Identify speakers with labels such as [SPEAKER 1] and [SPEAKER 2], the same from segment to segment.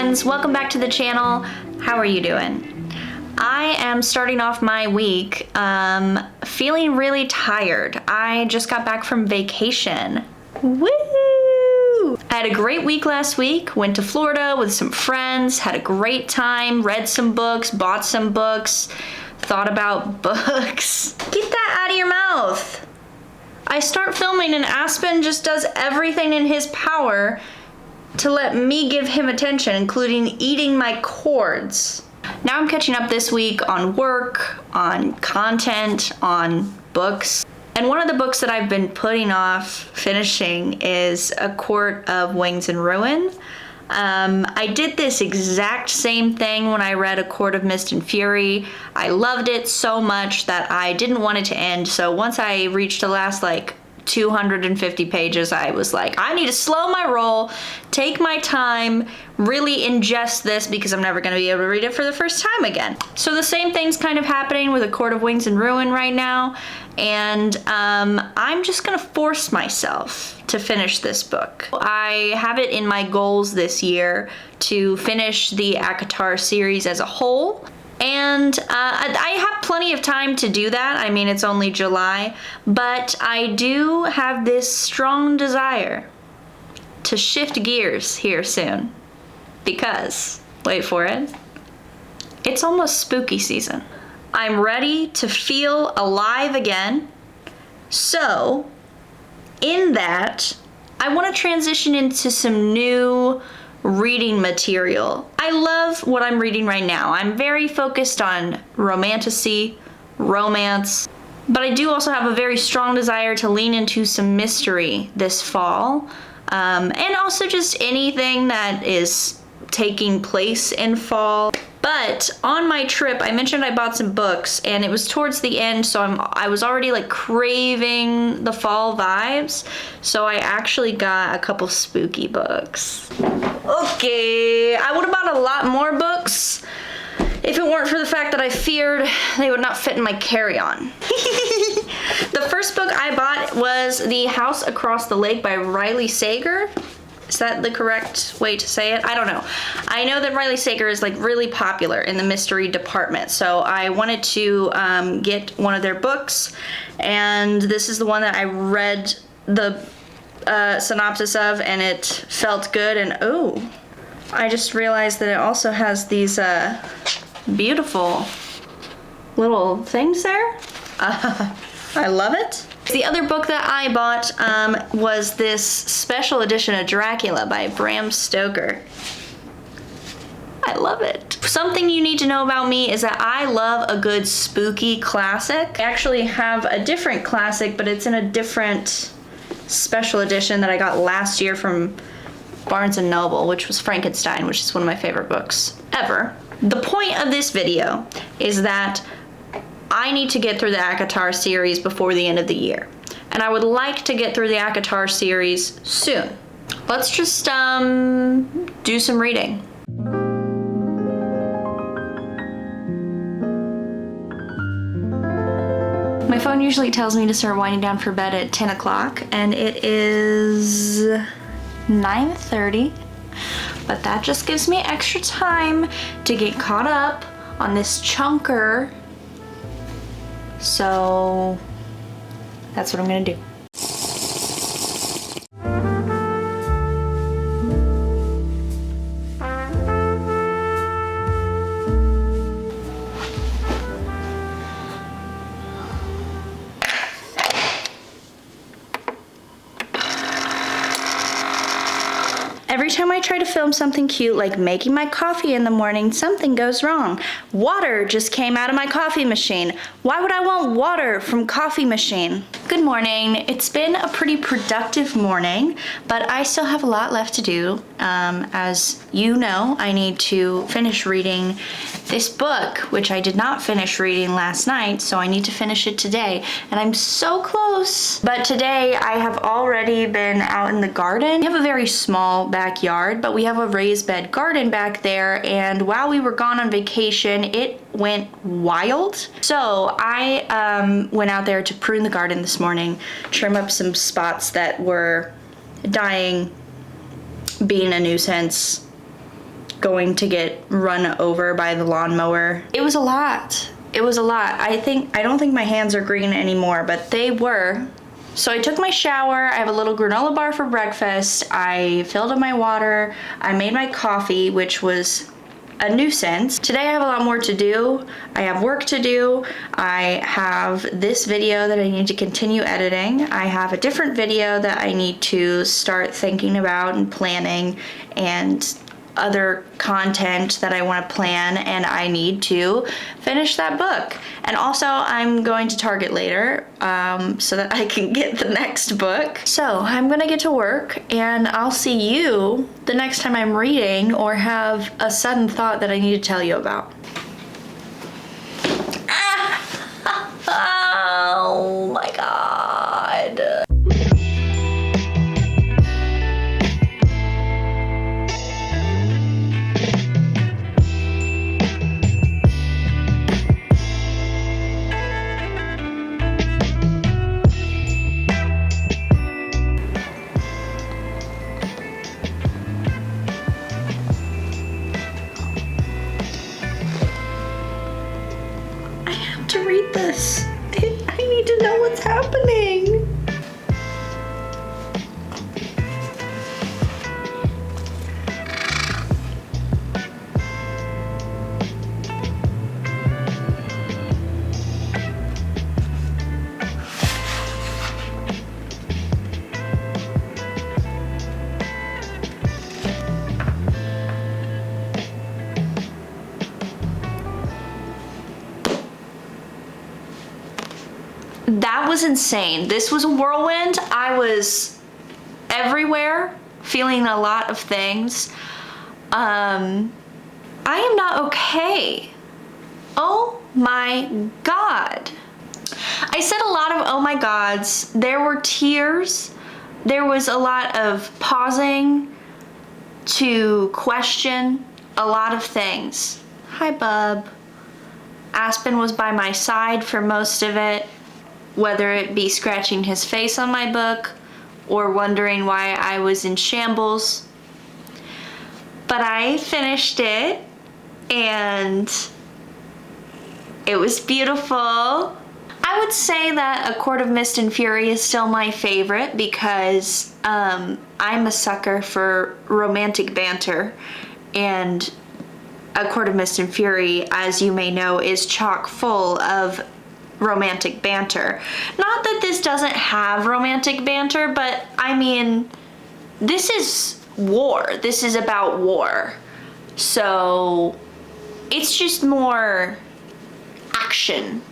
[SPEAKER 1] friends, welcome back to the channel. How are you doing? I am starting off my week feeling really tired. I just got back from vacation. Woo! I had a great week last week, went to Florida with some friends, had a great time, read some books, bought some books, thought about books. Get that out of your mouth. I start filming and Aspen just does everything in his power to let me give him attention, including eating my cords. Now I'm catching up this week on work, on content, on books. And one of the books that I've been putting off finishing is A Court of Wings and Ruin. I did this exact same thing when I read A Court of Mist and Fury. I loved it so much that I didn't want it to end. So once I reached the last 250 pages, I was like, I need to slow my roll, take my time, really ingest this because I'm never going to be able to read it for the first time again. So the same thing's kind of happening with A Court of Wings and Ruin right now, and I'm just going to force myself to finish this book. I have it in my goals this year to finish the ACOTAR series as a whole. And I have plenty of time to do that. I mean, it's only July, but I do have this strong desire to shift gears here soon because, wait for it, it's almost spooky season. I'm ready to feel alive again. So, in that, I want to transition into some new reading material. I love what I'm reading right now. I'm very focused on romantasy, romance, but I do also have a very strong desire to lean into some mystery this fall, and also just anything that is taking place in fall. But on my trip, I mentioned I bought some books, and it was towards the end, so I was already craving the fall vibes, so I actually got a couple spooky books. Okay, I would have bought a lot more books if it weren't for the fact that I feared they would not fit in my carry-on. The first book I bought was The House Across the Lake by Riley Sager. Is that the correct way to say it? I don't know. I know that Riley Sager is really popular in the mystery department, so I wanted to get one of their books, and this is the one that I read the synopsis of, and it felt good. And oh, I just realized that it also has these beautiful little things there. I love it. The other book that I bought was this special edition of Dracula by Bram Stoker. I love it. Something you need to know about me is that I love a good spooky classic. I actually have a different classic, but it's in a different special edition that I got last year from Barnes & Noble, which was Frankenstein, which is one of my favorite books ever. The point of this video is that I need to get through the ACOTAR series before the end of the year. And I would like to get through the ACOTAR series soon. Let's just do some reading. My phone usually tells me to start winding down for bed at 10 o'clock, and it is 9:30. But that just gives me extra time to get caught up on this chunker. So that's what I'm gonna do. Every time I try to film something cute like making my coffee in the morning, something goes wrong. Water just came out of my coffee machine. Why would I want water from coffee machine? Good morning. It's been a pretty productive morning, but I still have a lot left to do. As you know, I need to finish reading this book, which I did not finish reading last night, so I need to finish it today, and I'm so close. But today I have already been out in the garden. We have a very small backyard, but we have a raised bed garden back there, and while we were gone on vacation, it went wild. So I went out there to prune the garden this morning, trim up some spots that were dying, being a nuisance, going to get run over by the lawnmower. It was a lot. It was a lot. I don't think my hands are green anymore, but they were. So I took my shower, I have a little granola bar for breakfast, I filled up my water, I made my coffee, which was a nuisance. Today I have a lot more to do. I have work to do. I have this video that I need to continue editing. I have a different video that I need to start thinking about and planning, and other content that I want to plan, and I need to finish that book. And also I'm going to Target later so that I can get the next book. So I'm gonna get to work, and I'll see you the next time I'm reading or have a sudden thought that I need to tell you about. Oh my God. To read this. I need to know what's happening. That was insane. This was a whirlwind. I was everywhere, feeling a lot of things. I am not okay. Oh my God. I said a lot of oh my gods. There were tears. There was a lot of pausing to question a lot of things. Hi, bub. Aspen was by my side for most of it, whether it be scratching his face on my book or wondering why I was in shambles. But I finished it, and it was beautiful. I would say that A Court of Mist and Fury is still my favorite because I'm a sucker for romantic banter, and A Court of Mist and Fury, as you may know, is chock full of romantic banter. Not that this doesn't have romantic banter, but I mean, this is war. This is about war. So it's just more action,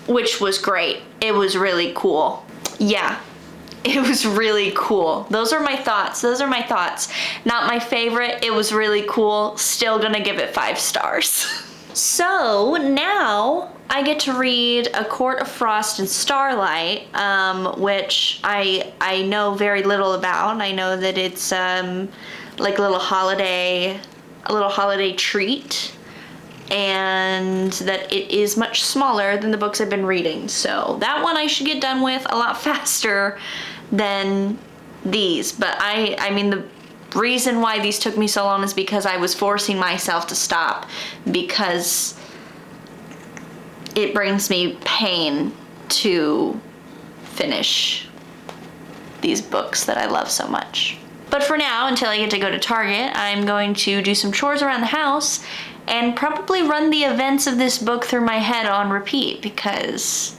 [SPEAKER 1] which was great. It was really cool. Yeah, it was really cool. Those are my thoughts. Those are my thoughts. Not my favorite. It was really cool. Still gonna give it 5 stars. So now I get to read A Court of Frost and Starlight, which I know very little about. I know that it's like a little holiday treat, and that it is much smaller than the books I've been reading. So that one I should get done with a lot faster than these. But I mean, the reason why these took me so long is because I was forcing myself to stop, because it brings me pain to finish these books that I love so much. But for now, until I get to go to Target, I'm going to do some chores around the house and probably run the events of this book through my head on repeat, because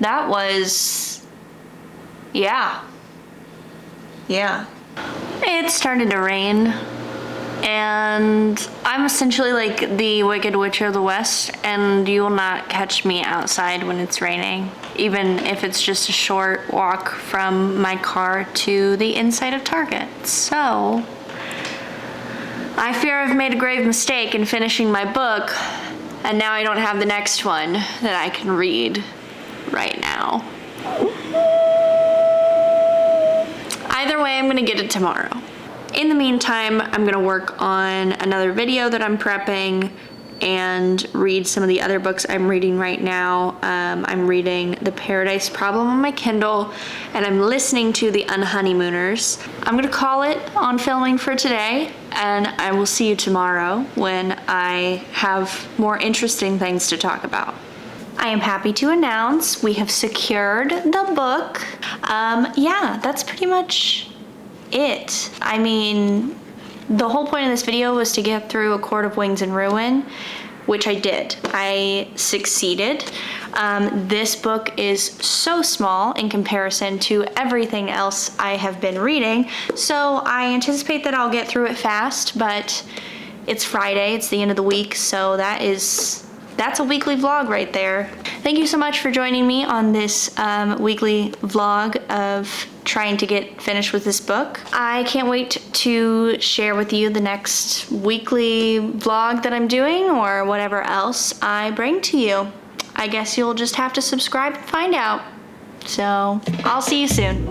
[SPEAKER 1] that was, yeah. It started to rain, and I'm essentially like the Wicked Witch of the West, and you will not catch me outside when it's raining, even if it's just a short walk from my car to the inside of Target. So I fear I've made a grave mistake in finishing my book, and now I don't have the next one that I can read right now. Either way, I'm gonna get it tomorrow. In the meantime, I'm gonna work on another video that I'm prepping, and read some of the other books I'm reading right now. I'm reading The Paradise Problem on my Kindle, and I'm listening to The Unhoneymooners. I'm gonna call it on filming for today, and I will see you tomorrow when I have more interesting things to talk about. I am happy to announce we have secured the book. Yeah, that's pretty much it. I mean, the whole point of this video was to get through A Court of Wings and Ruin, which I did. I succeeded. This book is so small in comparison to everything else I have been reading, so I anticipate that I'll get through it fast, but it's Friday, it's the end of the week, so that's a weekly vlog right there. Thank you so much for joining me on this weekly vlog of trying to get finished with this book. I can't wait to share with you the next weekly vlog that I'm doing or whatever else I bring to you. I guess you'll just have to subscribe and find out. So, I'll see you soon.